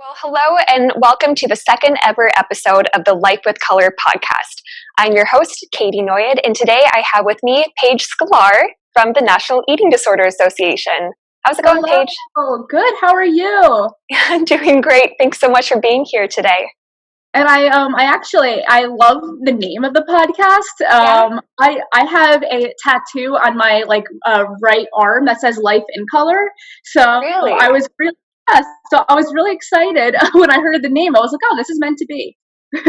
Well, hello and welcome to the second ever episode of the Life with Color podcast. I'm your host, Katie Noyad, and today I have with me Paige Sklar from the National Eating Disorder Association. How's it going, Paige? Oh, good. How are you? Doing great. Thanks so much for being here today. And I love the name of the podcast. I have a tattoo on my right arm that says "Life in Color." So Really? so I was really excited when I heard the name. I was like, "Oh, this is meant to be."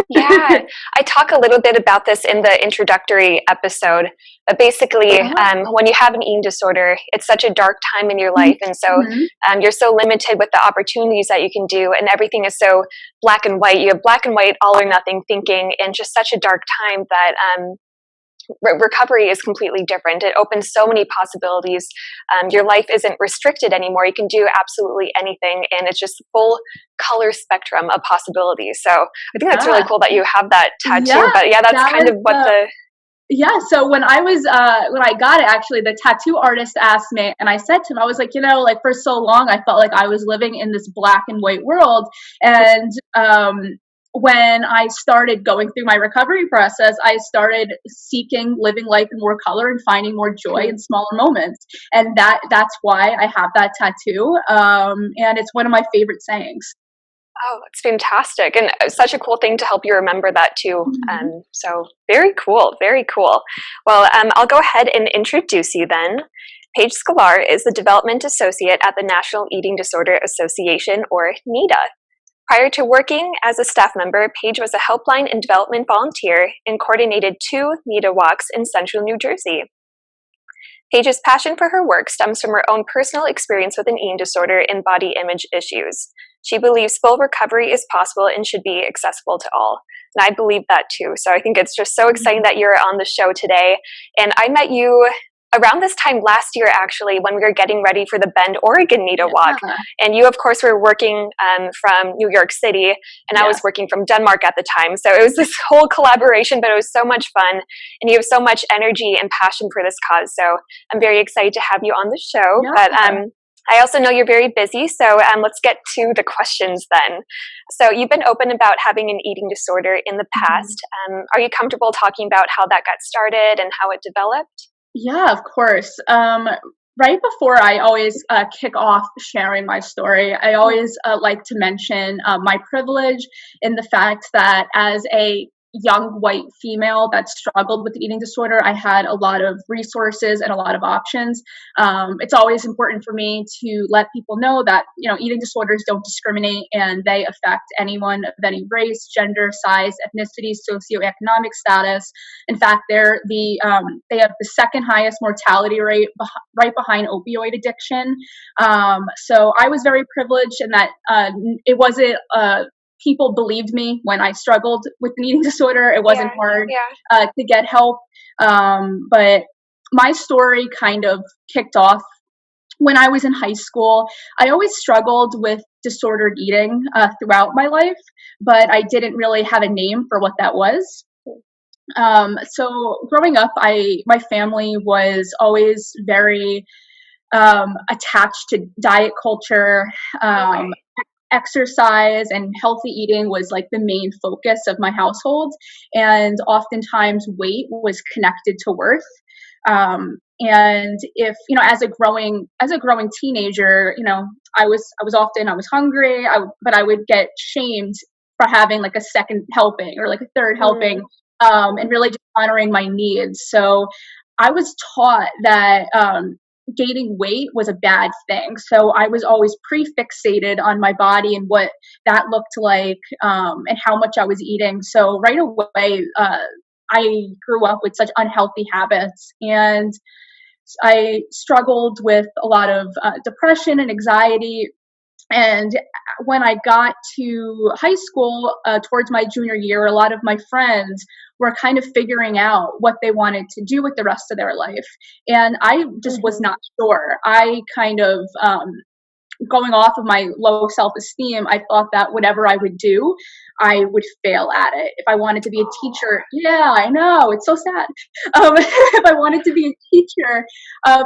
Yeah, I talk a little bit about this in the introductory episode. But basically, when you have an eating disorder, it's such a dark time in your life, and so you're so limited with the opportunities that you can do, and everything is so black and white. You have black and white, all or nothing thinking, and just such a dark time that recovery is completely different. It opens so many possibilities. Your life isn't restricted anymore. You can do absolutely anything, and it's just full color spectrum of possibilities. So I think that's really cool that you have that tattoo. Yeah, but yeah, that's kind of what Yeah, so when I got it, actually, the tattoo artist asked me, and I said to him, I was like, for so long, I felt like I was living in this black and white world. And when I started going through my recovery process, I started seeking living life in more color and finding more joy in smaller moments. And that's why I have that tattoo. And it's one of my favorite sayings. Oh, that's fantastic. And such a cool thing to help you remember that too. So very cool, very cool. Well, I'll go ahead and introduce you then. Paige Sklar is the Development Associate at the National Eating Disorder Association, or NEDA. Prior to working as a staff member, Paige was a helpline and development volunteer and coordinated 2 Nita Walks in central New Jersey. Paige's passion for her work stems from her own personal experience with an eating disorder and body image issues. She believes full recovery is possible and should be accessible to all. And I believe that too. So I think it's just so exciting that you're on the show today. And I met you around this time last year, actually, when we were getting ready for the Bend, Oregon Nita Walk. And you, of course, were working from New York City, and I was working from Denmark at the time. So it was this whole collaboration, but it was so much fun. And you have so much energy and passion for this cause. So I'm very excited to have you on the show. But I also know you're very busy, so let's get to the questions then. So you've been open about having an eating disorder in the past. Are you comfortable talking about how that got started and how it developed? Yeah, of course. Right before I always kick off sharing my story, I always like to mention my privilege in the fact that as a young white female that struggled with an eating disorder, I had a lot of resources and a lot of options. It's always important for me to let people know that, eating disorders don't discriminate and they affect anyone of any race, gender, size, ethnicity, socioeconomic status. In fact, they have the second highest mortality rate right behind opioid addiction. So I was very privileged in that it wasn't people believed me when I struggled with an eating disorder. It wasn't hard to get help. But my story kind of kicked off when I was in high school. I always struggled with disordered eating throughout my life, but I didn't really have a name for what that was. So growing up, my family was always very attached to diet culture. Exercise and healthy eating was like the main focus of my household, and oftentimes weight was connected to worth. And if as a growing teenager, I was hungry, but I would get shamed for having like a second helping or like a third helping, and really just honoring my needs. So I was taught that gaining weight was a bad thing. So I was always prefixated on my body and what that looked like, and how much I was eating. So right away, I grew up with such unhealthy habits, and I struggled with a lot of depression and anxiety. And when I got to high school, towards my junior year, a lot of my friends were kind of figuring out what they wanted to do with the rest of their life. And I just was not sure. I kind of going off of my low self-esteem, I thought that whatever I would do, I would fail at it. If I wanted to be a teacher, yeah, I know, it's so sad. If I wanted to be a teacher,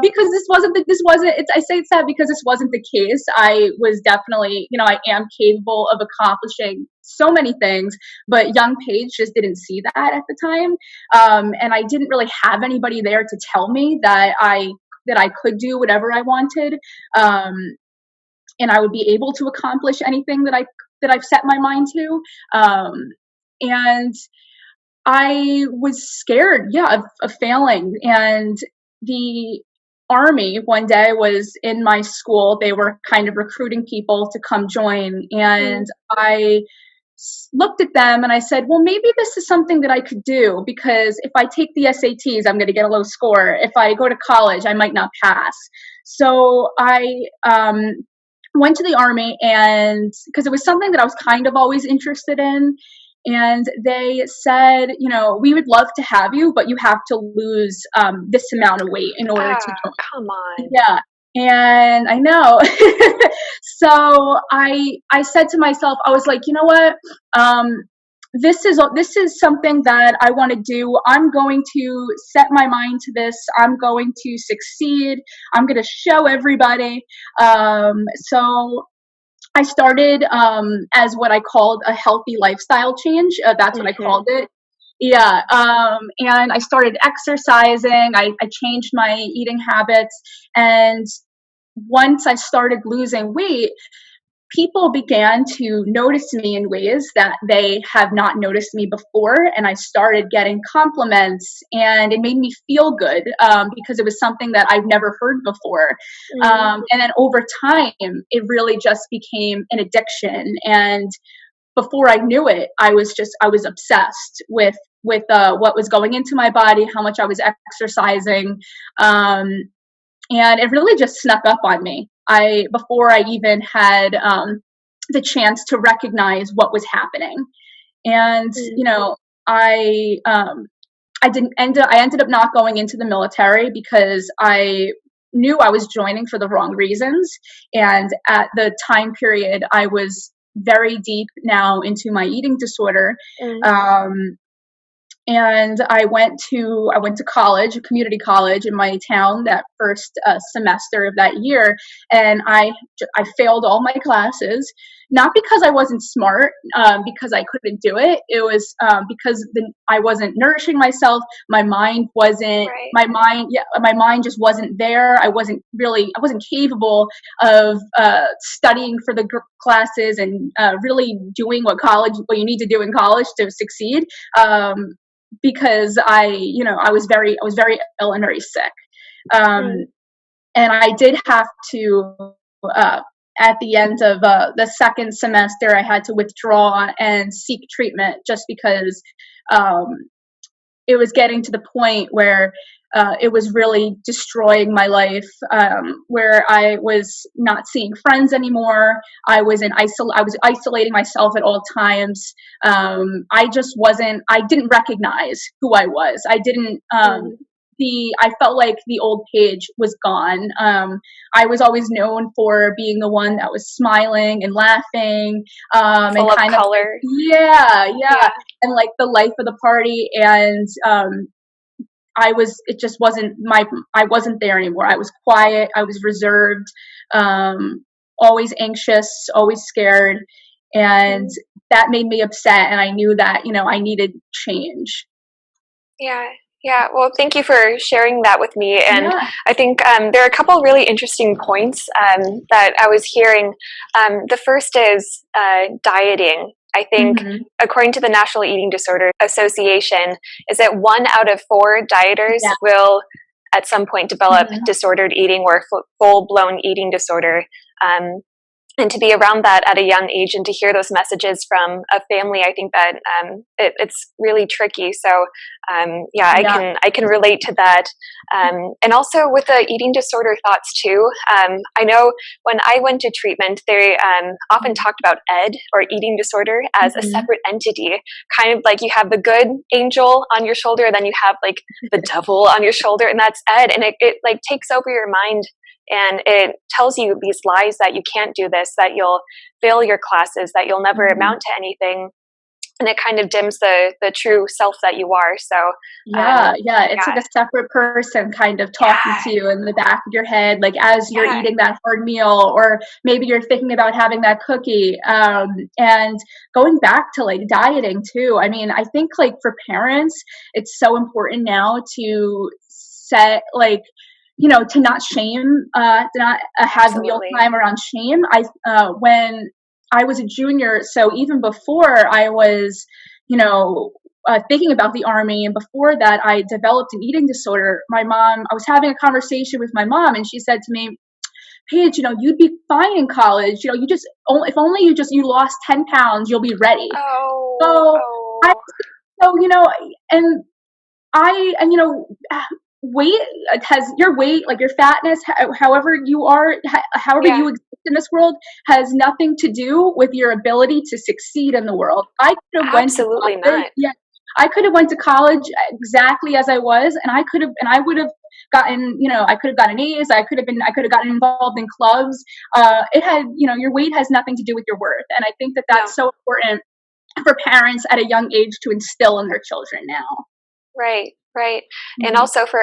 because I say it's sad because this wasn't the case. I was definitely, I am capable of accomplishing so many things, but young Paige just didn't see that at the time. And I didn't really have anybody there to tell me that I could do whatever I wanted. And I would be able to accomplish anything that I've set my mind to. And I was scared, of failing. And the Army one day was in my school. They were kind of recruiting people to come join. And I looked at them and I said, well, maybe this is something that I could do, because if I take the SATs, I'm going to get a low score. If I go to college, I might not pass. So I went to the Army, and because it was something that I was kind of always interested in. And they said, we would love to have you, but you have to lose this amount of weight in order to join. Come on. Yeah. And I know. So I said to myself, I was like, you know what? This is something that I want to do. I'm going to set my mind to this. I'm going to succeed. I'm going to show everybody. So I started as what I called a healthy lifestyle change. That's what I called it. Yeah. And I started exercising. I changed my eating habits. And once I started losing weight, people began to notice me in ways that they have not noticed me before. And I started getting compliments, and it made me feel good because it was something that I've never heard before. And then over time, it really just became an addiction. And before I knew it, I was obsessed with what was going into my body, how much I was exercising. And it really just snuck up on me. Before I even had the chance to recognize what was happening. And, I ended up not going into the military because I knew I was joining for the wrong reasons. And at the time period, I was very deep now into my eating disorder. And I went to college, a community college in my town, that first semester of that year, and I failed all my classes, not because I wasn't smart, because I couldn't do it. It was because I wasn't nourishing myself. My mind just wasn't there. I wasn't capable of studying for the classes and really doing what you need to do in college to succeed. Because I was very ill and very sick. And I did have to, at the end of the second semester, I had to withdraw and seek treatment just because it was getting to the point where it was really destroying my life, where I was not seeing friends anymore. I was isolating myself at all times. I didn't recognize who I was. I didn't, I felt like the old Paige was gone. I was always known for being the one that was smiling and laughing, full and of kind color. Yeah, and like the life of the party. And I wasn't there anymore. I was quiet. I was reserved, always anxious, always scared. And that made me upset. And I knew that, I needed change. Yeah. Well, thank you for sharing that with me. And I think there are a couple really interesting points that I was hearing. The first is dieting. I think, according to the National Eating Disorder Association, is that 1 out of 4 dieters will at some point develop disordered eating or full-blown eating disorder. And to be around that at a young age and to hear those messages from a family, I think that it's really tricky. So I can relate to that. And also with the eating disorder thoughts too. I know when I went to treatment, they often talked about ED, or eating disorder, as a separate entity. Kind of like you have the good angel on your shoulder, and then you have like the devil on your shoulder, and that's ED. And it like takes over your mind and it tells you these lies that you can't do this, that you'll fail your classes, that you'll never amount to anything. And it kind of dims the true self that you are. So it's like a separate person kind of talking to you in the back of your head, like as you're eating that hard meal, or maybe you're thinking about having that cookie. And going back to like dieting too, I mean, I think like for parents, it's so important now to set like, you know, to not shame, to not have mealtime around shame. When I was a junior, so even before I was, you know, thinking about the Army, and before that I developed an eating disorder, I was having a conversation with my mom, and she said to me, Paige, you know, you'd be fine in college. You know, if only you lost 10 pounds, you'll be ready. So, you know, and you know, weight your weight, like your fatness, however you are, however you exist in this world, has nothing to do with your ability to succeed in the world. I could have went to college, I could have went to college exactly as I was, and I would have gotten, you know, I could have gotten A's, I could have gotten involved in clubs. You know, your weight has nothing to do with your worth, and I think that that's so important for parents at a young age to instill in their children now. Right. And also for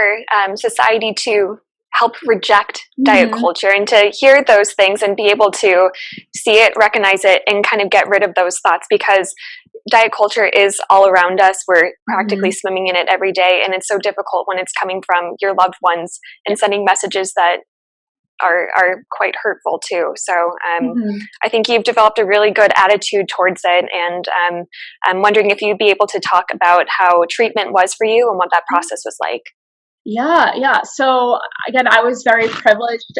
society to help reject diet culture, and to hear those things and be able to see it, recognize it, and kind of get rid of those thoughts, because diet culture is all around us. We're practically swimming in it every day, and it's so difficult when it's coming from your loved ones and sending messages that are quite hurtful too. So I think you've developed a really good attitude towards it, and I'm wondering if you'd be able to talk about how treatment was for you and what that process was like. Yeah. So again, I was very privileged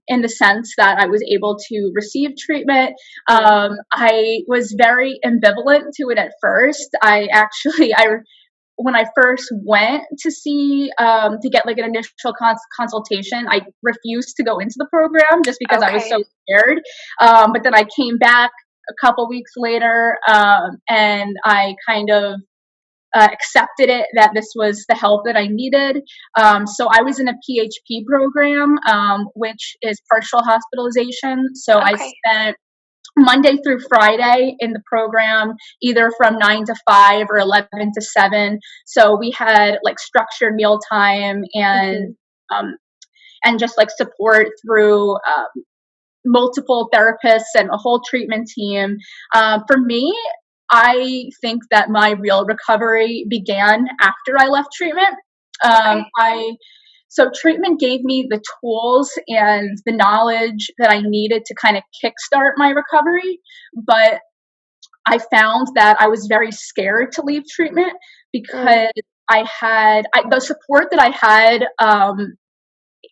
in the sense that I was able to receive treatment. I was very ambivalent to it at first. When I first went to see to get like an initial consultation, I refused to go into the program just because I was so scared. But then I came back a couple weeks later, and I kind of accepted it, that this was the help that I needed. So I was in a PHP program, which is partial hospitalization. So I spent Monday through Friday in the program, either from 9 to 5 or 11 to 7. So we had like structured meal time and just like support through multiple therapists and a whole treatment team. For me, I think that my real recovery began after I left treatment. So treatment gave me the tools and the knowledge that I needed to kind of kickstart my recovery. But I found that I was very scared to leave treatment because the support that I had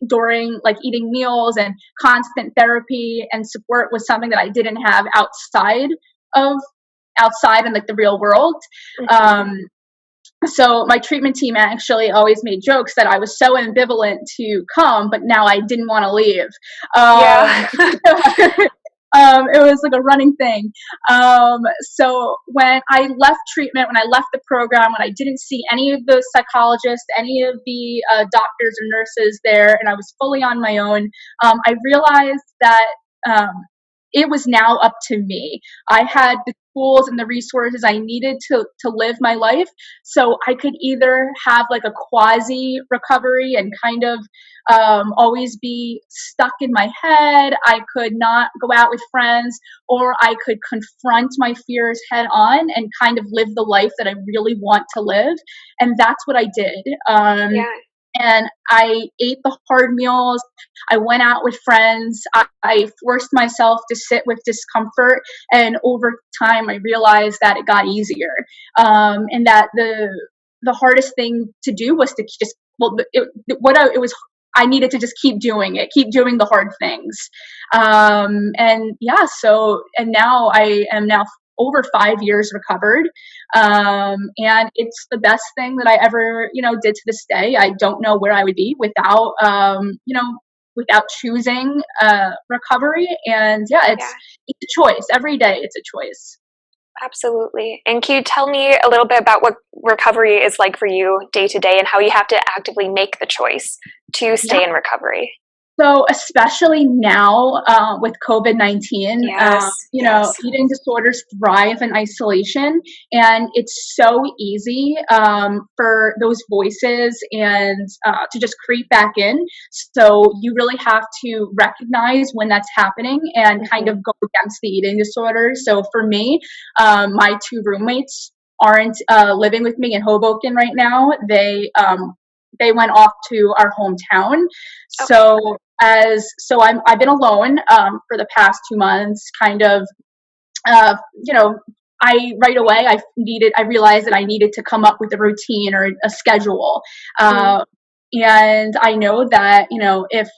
during like eating meals and constant therapy and support was something that I didn't have outside in like the real world. So my treatment team actually always made jokes that I was so ambivalent to come, but now I didn't want to leave. It was like a running thing. So when I left treatment, when I left the program, when I didn't see any of the psychologists, any of the doctors or nurses there, and I was fully on my own, I realized that it was now up to me. I had the tools and the resources I needed to live my life. So I could either have like a quasi recovery and kind of always be stuck in my head. I could not go out with friends, or I could confront my fears head on and kind of live the life that I really want to live. And that's what I did. And I ate the hard meals. I went out with friends. I forced myself to sit with discomfort. And over time, I realized that it got easier. And that the hardest thing to do was to just, I needed to just keep doing the hard things. And now I am now over 5 years recovered. And it's the best thing that I ever, did to this day. I don't know where I would be without, without choosing recovery. And it's a choice. Every day it's a choice. Absolutely. And can you tell me a little bit about what recovery is like for you day to day, and how you have to actively make the choice to stay in recovery? So especially now with COVID-19, Yes, yes. eating disorders thrive in isolation, and it's so easy for those voices and to just creep back in. So you really have to recognize when that's happening and kind of go against the eating disorder. So for me, my two roommates aren't living with me in Hoboken right now. They went off to our hometown. Okay. I've been alone for the past 2 months, kind of, right away I realized that I needed to come up with a routine or a schedule. And I know that, if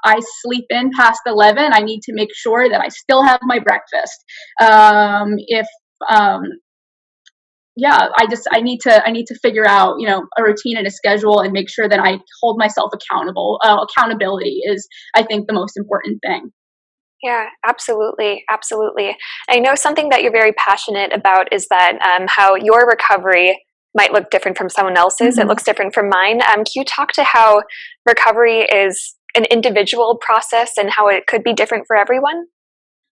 I sleep in past 11, I need to make sure that I still have my breakfast. If yeah, I need to figure out, a routine and a schedule and make sure that I hold myself accountable. Accountability is, I think, the most important thing. Yeah, absolutely, absolutely. I know something that you're very passionate about is that how your recovery might look different from someone else's. It looks different from mine. Can you talk to how recovery is an individual process and how it could be different for everyone?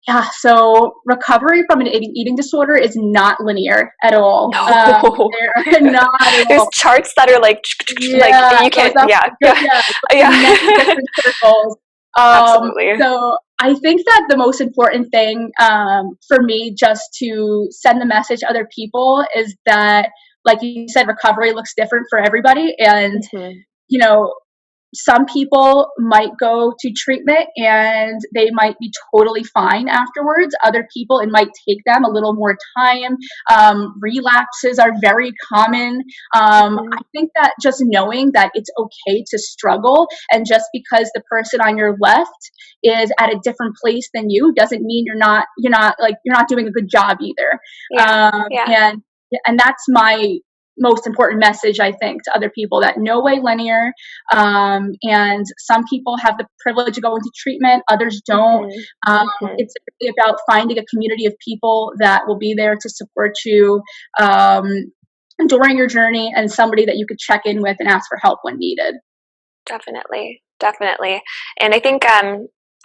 Yeah, so recovery from an eating disorder is not linear at all. No. They're not at There's all. charts that are like Yeah, you goes can't. up, Yeah, yeah, yeah, yeah. in many different circles. Absolutely. So I think that the most important thing for me, just to send the message to other people, is that, like you said, recovery looks different for everybody, and you know, some people might go to treatment and they might be totally fine afterwards. Other people, it might take them a little more time. Relapses are very common. I think that just knowing that it's okay to struggle, and just because the person on your left is at a different place than you doesn't mean you're not doing a good job either. Yeah, yeah. And that's my most important message, I think, to other people, that no way linear. And some people have the privilege of going to treatment, others don't. It's really about finding a community of people that will be there to support you during your journey, and somebody that you could check in with and ask for help when needed. Definitely, definitely. And I think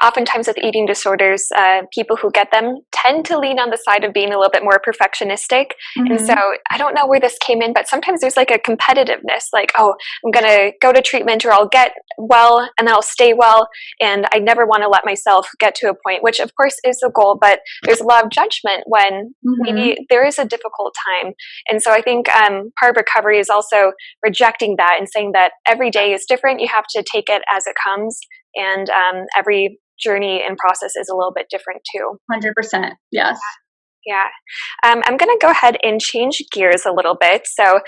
oftentimes with eating disorders, people who get them tend to lean on the side of being a little bit more perfectionistic. And so I don't know where this came in, but sometimes there's like a competitiveness, like, oh, I'm going to go to treatment or I'll get well and then I'll stay well. And I never want to let myself get to a point, which of course is the goal, but there's a lot of judgment when maybe there is a difficult time. And so I think part of recovery is also rejecting that and saying that every day is different. You have to take it as it comes. And every journey and process is a little bit different too. 100%. Yes. Yeah. I'm going to go ahead and change gears a little bit. So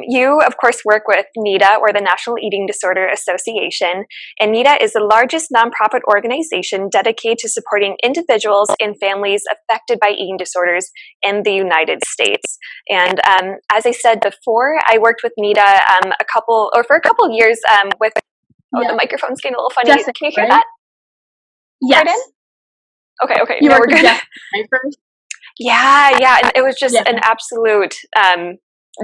you, of course, work with NEDA, or the National Eating Disorder Association. And NEDA is the largest nonprofit organization dedicated to supporting individuals and families affected by eating disorders in the United States. And as I said before, I worked with NEDA for a couple years with. Oh, the microphone's getting a little funny. Jessica, can you hear right? that? Yes. Pardon? Okay. You No, worked we're with good. Jessica, right, first? Yeah. And it was just an absolute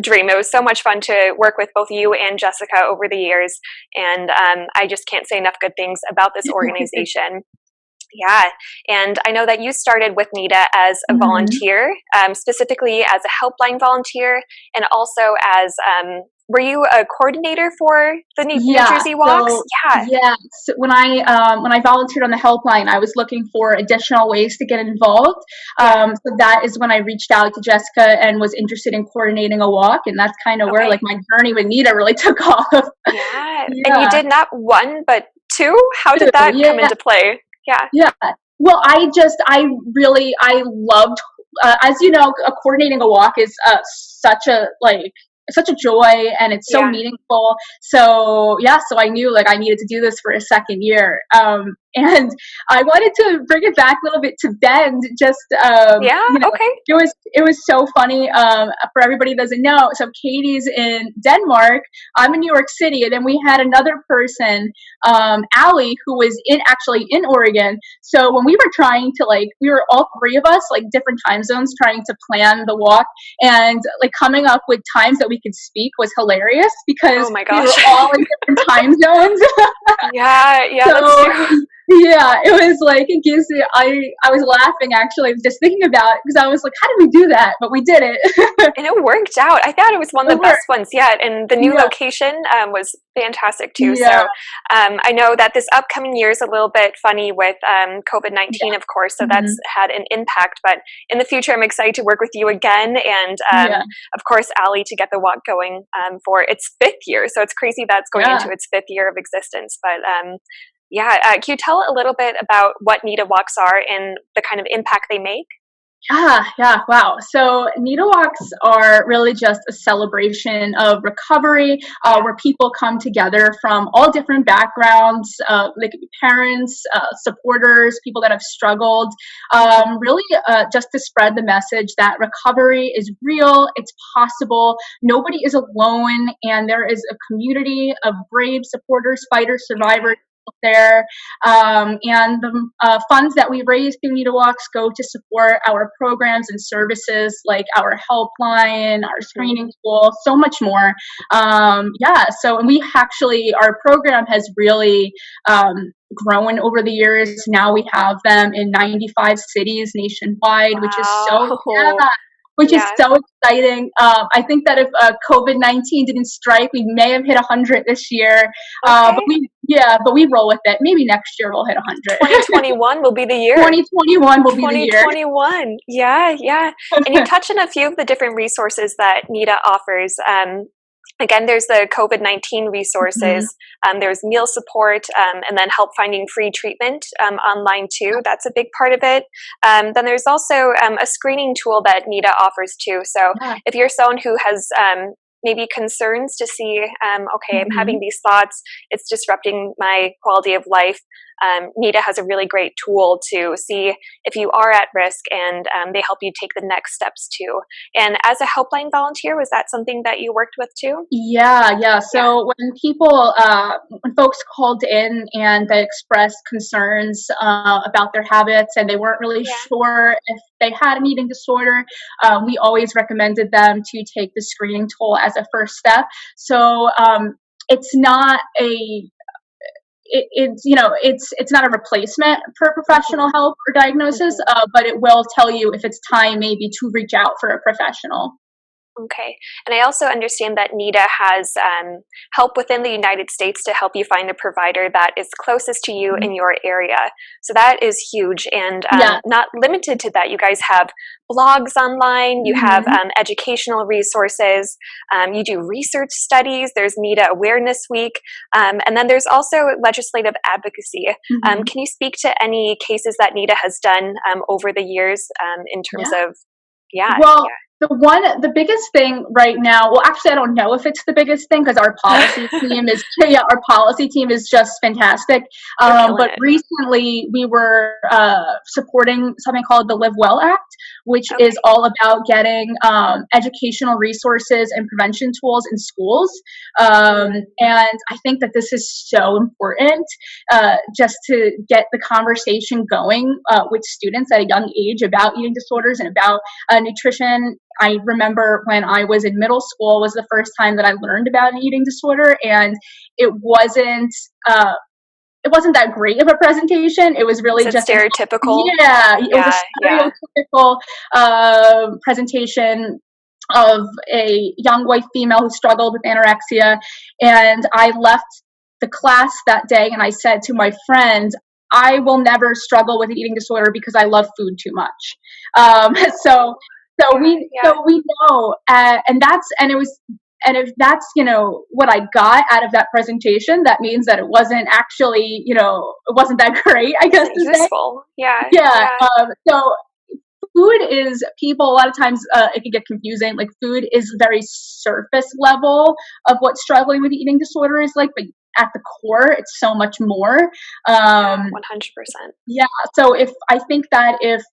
dream. It was so much fun to work with both you and Jessica over the years. And I just can't say enough good things about this organization. Yeah. And I know that you started with NEDA as a volunteer, specifically as a helpline volunteer, and also as, were you a coordinator for the New Jersey Walks? So, so when I volunteered on the helpline, I was looking for additional ways to get involved. So that is when I reached out to Jessica and was interested in coordinating a walk, and that's kind of where like my journey with NEDA really took off. Yeah. And you did not one, but two? How did that come into play? Yeah. Well, I loved, as you know, coordinating a walk is such a joy, and it's so meaningful. So I knew I needed to do this for a second year. And I wanted to bring it back a little bit to Bend. Just it was so funny. For everybody who doesn't know, so Katie's in Denmark, I'm in New York City, and then we had another person, Allie, who was actually in Oregon. So when we were trying to we were all three of us different time zones trying to plan the walk, and coming up with times that we we could speak was hilarious because Oh my we were gosh. all in different time zones. Yeah, yeah, that's So true. yeah, it was like it gives me. I was laughing actually just thinking about it because I was like, how did we do that? But we did it. And it worked out. I thought it was one of It the best worked. ones yet. And the new Yeah, location was fantastic too. yeah, So I know that this upcoming year is a little bit funny with COVID-19, yeah. of course. So Hmm. that's had an impact. But in the future, I'm excited to work with you again. And Yeah, of course, Ali, to get the walk going for its 5th year. So it's crazy that's going yeah. into its 5th year of existence. But yeah, can you tell a little bit about what Nita Walks are and the kind of impact they make? Yeah, yeah, wow. So Nita Walks are really just a celebration of recovery, Yeah. where people come together from all different backgrounds, like parents, supporters, people that have struggled, Mhm. really just to spread the message that recovery is real, it's possible, nobody is alone, and there is a community of brave supporters, fighters, Yeah. survivors out there. And the funds that we raise through Nita Walks go to support our programs and services like our helpline, our Mhm. screening tool, so much more. Yeah, so and we actually, our program has really grown over the years. Now we have them in 95 cities nationwide, which is so, Wow. yeah, which is Yeah. so exciting. I think that if COVID-19 didn't strike, we may have hit 100 this year. But Okay. we roll with it. Maybe next year we'll hit 100. 2021 will be the year. 2021 will be the year. 2021. Yeah, yeah. And you touched on a few of the different resources that NEDA offers. Again, there's the COVID-19 Mhm. resources, there's meal support, and then help finding free treatment online too. That's a big part of it. Then there's also a screening tool that NEDA offers too. So Yeah. if you're someone who has maybe concerns to see, okay, I'm having Mhm. these thoughts, it's disrupting my quality of life. NEDA has a really great tool to see if you are at risk, and they help you take the next steps too. And as a helpline volunteer, was that something that you worked with too? Yeah, yeah. Yeah, So when folks called in and they expressed concerns about their habits and they weren't really yeah. sure if they had an eating disorder, we always recommended them to take the screening tool as a first step. So it's not a it's not a replacement for professional Hmm. help or diagnosis, Hmm. but it will tell you if it's time maybe to reach out for a professional. Okay. And I also understand that NEDA has help within the United States to help you find a provider that is closest to you in your area. So that is huge. And Yeah. not limited to that, you guys have blogs online, you have Hmm. educational resources, you do research studies, there's NEDA Awareness Week, and then there's also legislative advocacy. Hmm. Can you speak to any cases that NEDA has done over the years in terms Yeah. of, yeah, Well, the biggest thing right now, well, actually, I don't know if it's the biggest thing because our policy yeah. team is, yeah, our policy team is just fantastic. They're killing But it. recently we were supporting something called the Live Well Act, which is Okay. all about getting educational resources and prevention tools in schools. Mm. And I think that this is so important, just to get the conversation going with students at a young age about eating disorders and about nutrition. I remember when I was in middle school was the first time that I learned about an eating disorder, and it wasn't uh, it wasn't that great of a presentation. It was Is really it just an, stereotypical? yeah, it was Yeah, a yeah. stereotypical presentation of a young white female who struggled with anorexia, and I left the class that day and I said to my friends, I will never struggle with an eating disorder because I love food too much. Um, so so Yeah, yeah. we know, and it was, and if that's what I got out of that presentation, that means that it wasn't actually, it wasn't that great, I guess Wasn't to say. useful. Yeah, Yeah. yeah. So food is, people a lot of times it can get confusing. Like food is very surface level of what struggling with eating disorder is like, but at the core, it's so much more. Yeah, Um, 100%. yeah. So if I think that if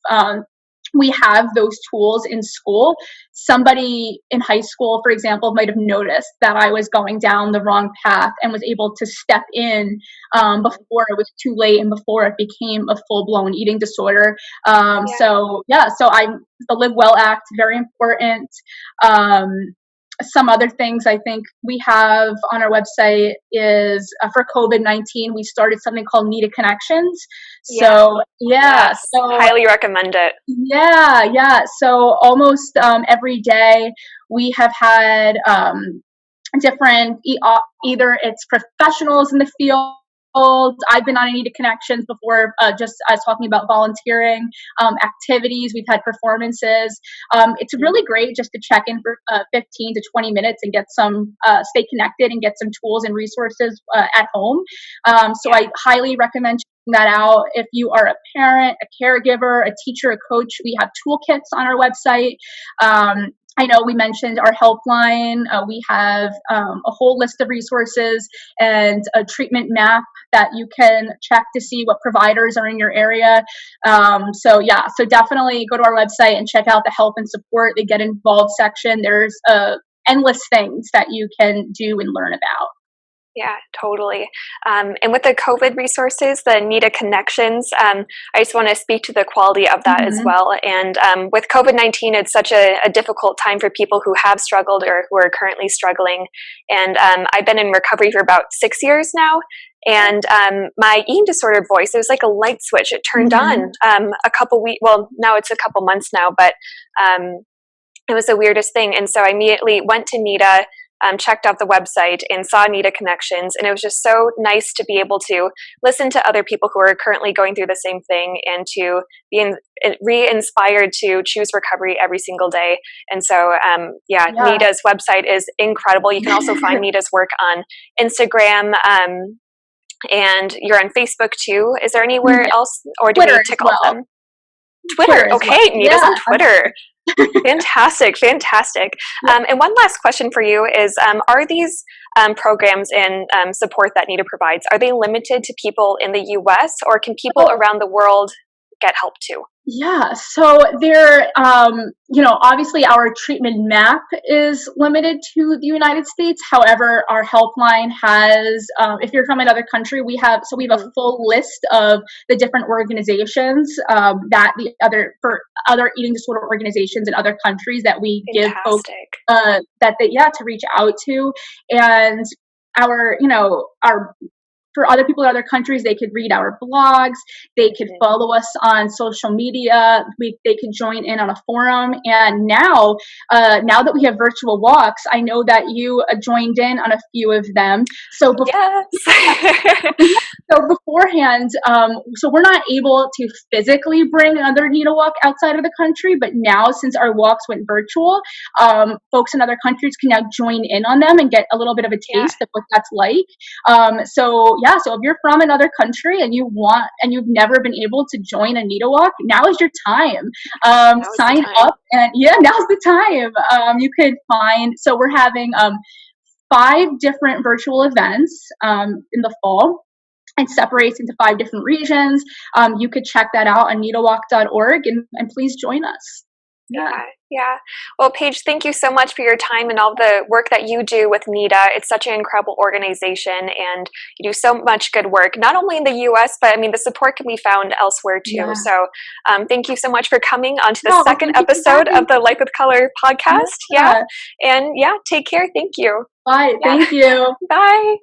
we have those tools in school, somebody in high school, for example, might have noticed that I was going down the wrong path and was able to step in before it was too late and before it became a full-blown eating disorder. Yeah. So yeah, so the Live Well Act, very important. Um, some other things I think we have on our website is for COVID-19, we started something called Nita Connections. So Yes, so highly recommend it. yeah. So almost every day we have had different, either it's professionals in the field. I've been on Anita Connections before, just as talking about volunteering activities. We've had performances. It's really great just to check in for 15 to 20 minutes and get some, stay connected and get some tools and resources at home. So I highly recommend checking that out. If you are a parent, a caregiver, a teacher, a coach, we have toolkits on our website. I know we mentioned our helpline. We have a whole list of resources and a treatment map that you can check to see what providers are in your area. So definitely go to our website and check out the help and support, the get involved section. There's endless things that you can do and learn about. Yeah, totally. And with the COVID resources, the Nita Connections, I just want to speak to the quality of that as well. And with COVID-19, it's such a difficult time for people who have struggled or who are currently struggling. And I've been in recovery for about 6 years now. And my eating disorder voice, it was like a light switch. It turned on a couple weeks, well, now it's a couple months now, but it was the weirdest thing. And so I immediately went to Nita, checked out the website and saw Nita Connections. And it was just so nice to be able to listen to other people who are currently going through the same thing and to be re-inspired to choose recovery every single day. And so, Nita's website is incredible. You can also find Nita's work on Instagram, and you're on Facebook too. Is there anywhere else, or do we tick off them? Twitter. Okay, Nita's on Twitter. Fantastic. And one last question for you is, are these programs and support that NEDA provides, are they limited to people in the US, or can people around the world get help too? Yeah, so there, obviously our treatment map is limited to the United States. However, our helpline has, if you're from another country, we have a full list of the different organizations for other eating disorder organizations in other countries that we give folks to reach out to. And for other people in other countries, they could read our blogs, they could follow us on social media, they could join in on a forum. And now that we have virtual walks, I know that you joined in on a few of them. So beforehand, so we're not able to physically bring another NEDA walk outside of the country, but now since our walks went virtual, folks in other countries can now join in on them and get a little bit of a taste of what that's like. So if you're from another country and you've never been able to join a NEDA walk, now is your time. Sign up, and now's the time. You could find, so we're having 5 different virtual events in the fall. It separates into 5 different regions. You could check that out on nitawalk.org and please join us. Yeah. Well, Paige, thank you so much for your time and all the work that you do with NEDA. It's such an incredible organization, and you do so much good work, not only in the US, but I mean, the support can be found elsewhere too. Yeah. So thank you so much for coming onto the second episode of the Life with Color podcast. And take care. Thank you. Bye. Thank you. Bye.